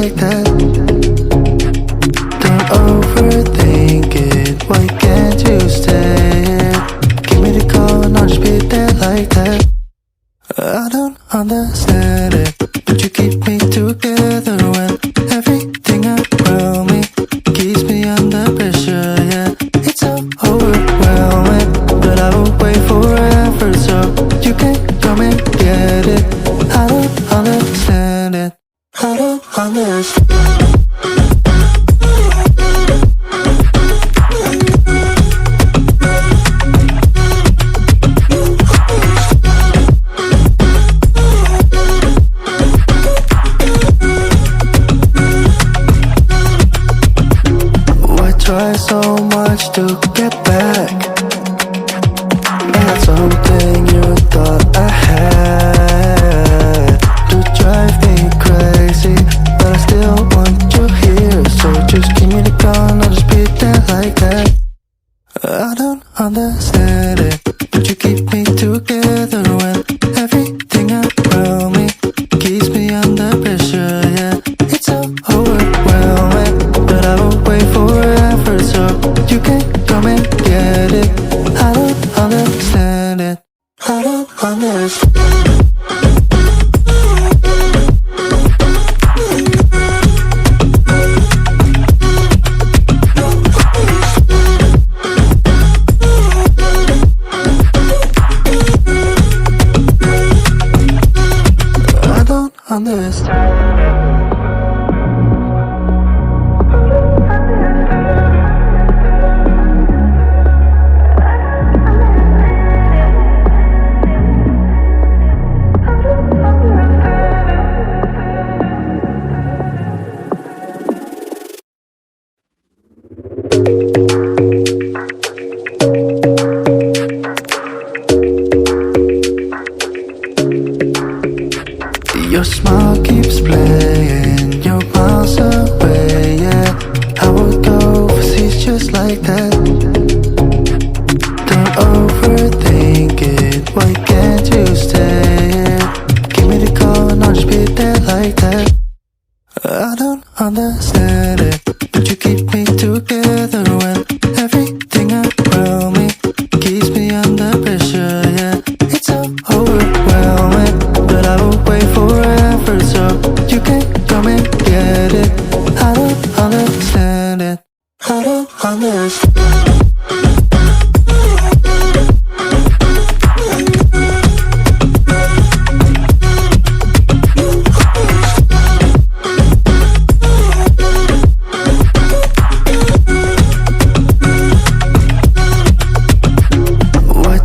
like that. Don't overthink it, why can't you stay here? Give me the call and I'll just be there like that. I don't understand it, but you keep me together when everything around me keeps me under pressure, yeah. It's so overwhelming, but I will wait forever so you can come and get it. I don't understand it, I don't understand. Try so much to get back. That's something you thought I had to drive me crazy, but I still want you here. So just give me the call and I'll just be there like that. I don't understand it, but you keep me together when everything around me keeps me under pressure, yeah. It's so overwhelming, but I will wait forever so you can come and get it. I don't understand it, I don't understand. Understand. Your smile keeps playing, you're miles away, yeah. I would go overseas just like that. Don't overthink it, why can't you stay here? Give me the call and I'll just be there like that. I don't understand it, but you keep me together when everything around me keeps me under pressure, yeah. It's so overwhelming, but I will wait forever so you can come and get it. I don't understand it, I don't understand.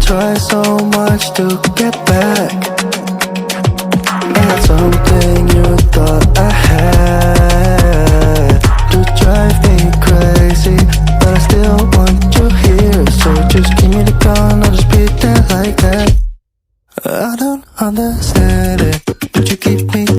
Try so much to get back.